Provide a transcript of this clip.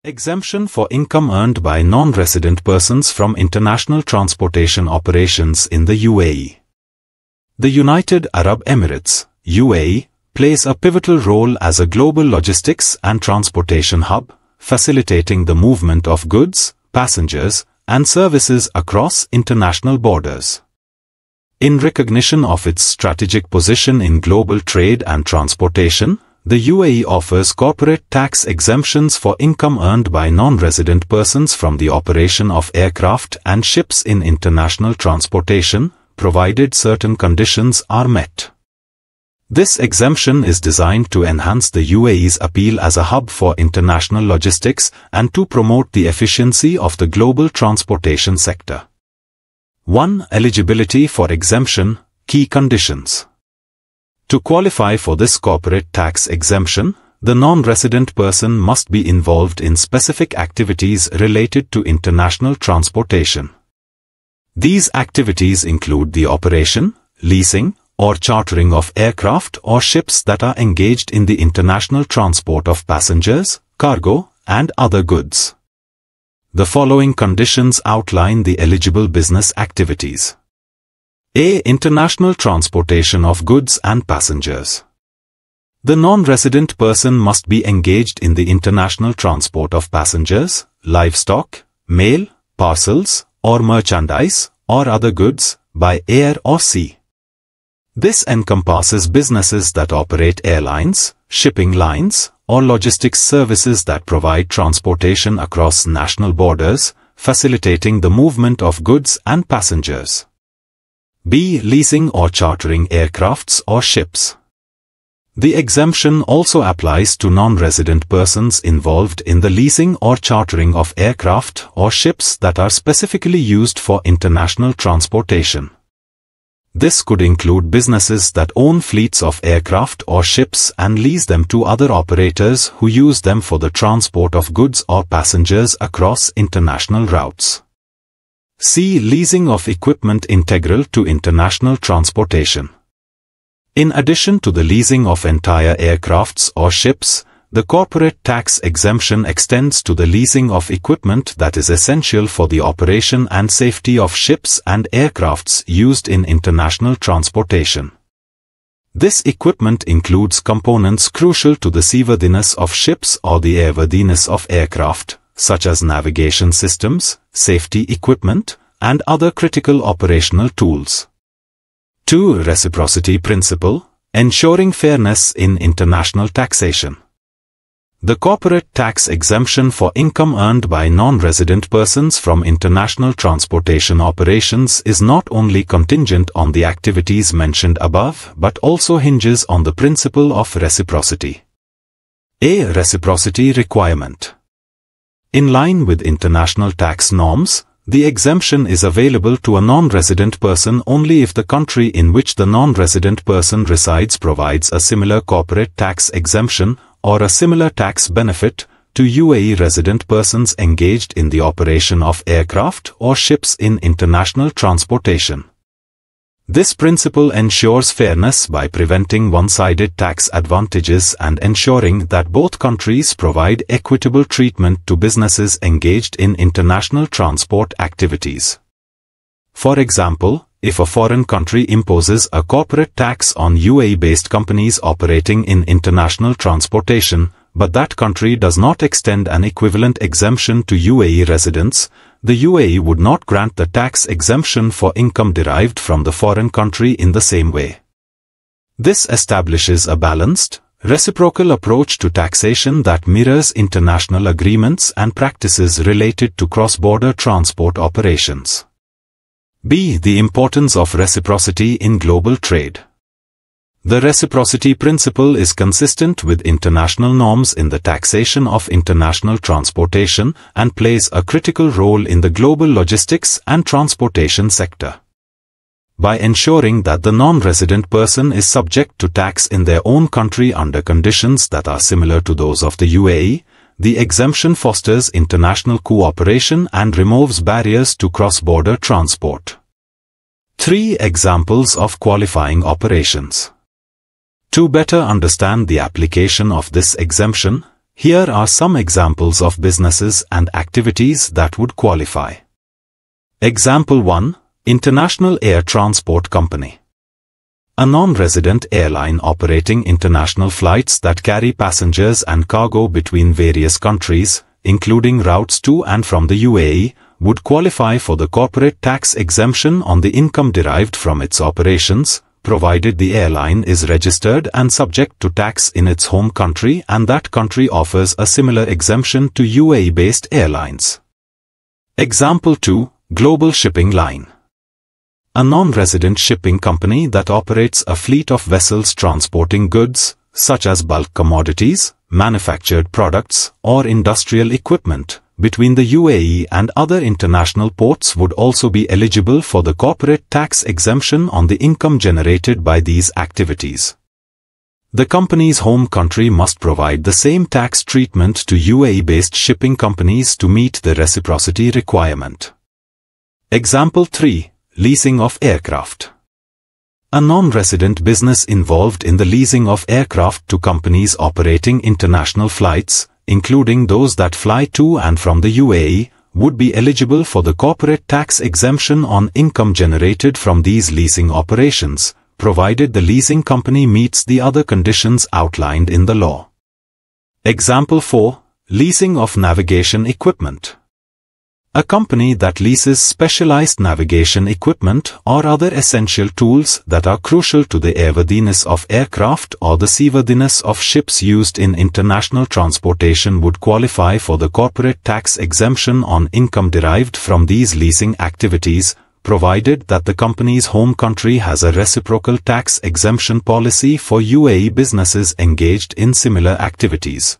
Exemption for income earned by non-resident persons from international transportation operations in the UAE. The United Arab Emirates, UAE, plays a pivotal role as a global logistics and transportation hub, facilitating the movement of goods, passengers, and services across international borders. In recognition of its strategic position in global trade and transportation, the UAE offers corporate tax exemptions for income earned by non-resident persons from the operation of aircraft and ships in international transportation, provided certain conditions are met. This exemption is designed to enhance the UAE's appeal as a hub for international logistics and to promote the efficiency of the global transportation sector. 1. Eligibility for exemption, key conditions. To qualify for this corporate tax exemption, the non-resident person must be involved in specific activities related to international transportation. These activities include the operation, leasing, or chartering of aircraft or ships that are engaged in the international transport of passengers, cargo, and other goods. The following conditions outline the eligible business activities. A. International transportation of goods and passengers. The non-resident person must be engaged in the international transport of passengers, livestock, mail, parcels, or merchandise, or other goods, by air or sea. This encompasses businesses that operate airlines, shipping lines, or logistics services that provide transportation across national borders, facilitating the movement of goods and passengers. B. Leasing or chartering aircrafts or ships. The exemption also applies to non-resident persons involved in the leasing or chartering of aircraft or ships that are specifically used for international transportation. This could include businesses that own fleets of aircraft or ships and lease them to other operators who use them for the transport of goods or passengers across international routes. C. Leasing of equipment integral to international transportation. In addition to the leasing of entire aircrafts or ships, the corporate tax exemption extends to the leasing of equipment that is essential for the operation and safety of ships and aircrafts used in international transportation. This equipment includes components crucial to the seaworthiness of ships or the airworthiness of aircraft, such as navigation systems, safety equipment, and other critical operational tools. 2. Reciprocity principle, ensuring fairness in international taxation. The corporate tax exemption for income earned by non-resident persons from international transportation operations is not only contingent on the activities mentioned above but also hinges on the principle of reciprocity. A. Reciprocity requirement. In line with international tax norms, the exemption is available to a non-resident person only if the country in which the non-resident person resides provides a similar corporate tax exemption or a similar tax benefit to UAE resident persons engaged in the operation of aircraft or ships in international transportation. This principle ensures fairness by preventing one-sided tax advantages and ensuring that both countries provide equitable treatment to businesses engaged in international transport activities. For example, if a foreign country imposes a corporate tax on UAE-based companies operating in international transportation, but that country does not extend an equivalent exemption to UAE residents, the UAE would not grant the tax exemption for income derived from the foreign country in the same way. This establishes a balanced, reciprocal approach to taxation that mirrors international agreements and practices related to cross-border transport operations. B. The importance of reciprocity in global trade. The reciprocity principle is consistent with international norms in the taxation of international transportation and plays a critical role in the global logistics and transportation sector. By ensuring that the non-resident person is subject to tax in their own country under conditions that are similar to those of the UAE, the exemption fosters international cooperation and removes barriers to cross-border transport. 3 examples of qualifying operations. To better understand the application of this exemption, Here are some examples of businesses and activities that would qualify. Example 1. International Air Transport Company. A non-resident airline operating international flights that carry passengers and cargo between various countries, including routes to and from the UAE, would qualify for the corporate tax exemption on the income derived from its operations, provided the airline is registered and subject to tax in its home country and that country offers a similar exemption to UAE-based airlines. Example 2. Global Shipping Line. A non-resident shipping company that operates a fleet of vessels transporting goods, such as bulk commodities, manufactured products, or industrial equipment, between the UAE and other international ports would also be eligible for the corporate tax exemption on the income generated by these activities. The company's home country must provide the same tax treatment to UAE-based shipping companies to meet the reciprocity requirement. Example 3. Leasing of aircraft. A non-resident business involved in the leasing of aircraft to companies operating international flights, including those that fly to and from the UAE, would be eligible for the corporate tax exemption on income generated from these leasing operations, provided the leasing company meets the other conditions outlined in the law. Example 4. Leasing of navigation equipment. A company that leases specialized navigation equipment or other essential tools that are crucial to the airworthiness of aircraft or the seaworthiness of ships used in international transportation would qualify for the corporate tax exemption on income derived from these leasing activities, provided that the company's home country has a reciprocal tax exemption policy for UAE businesses engaged in similar activities.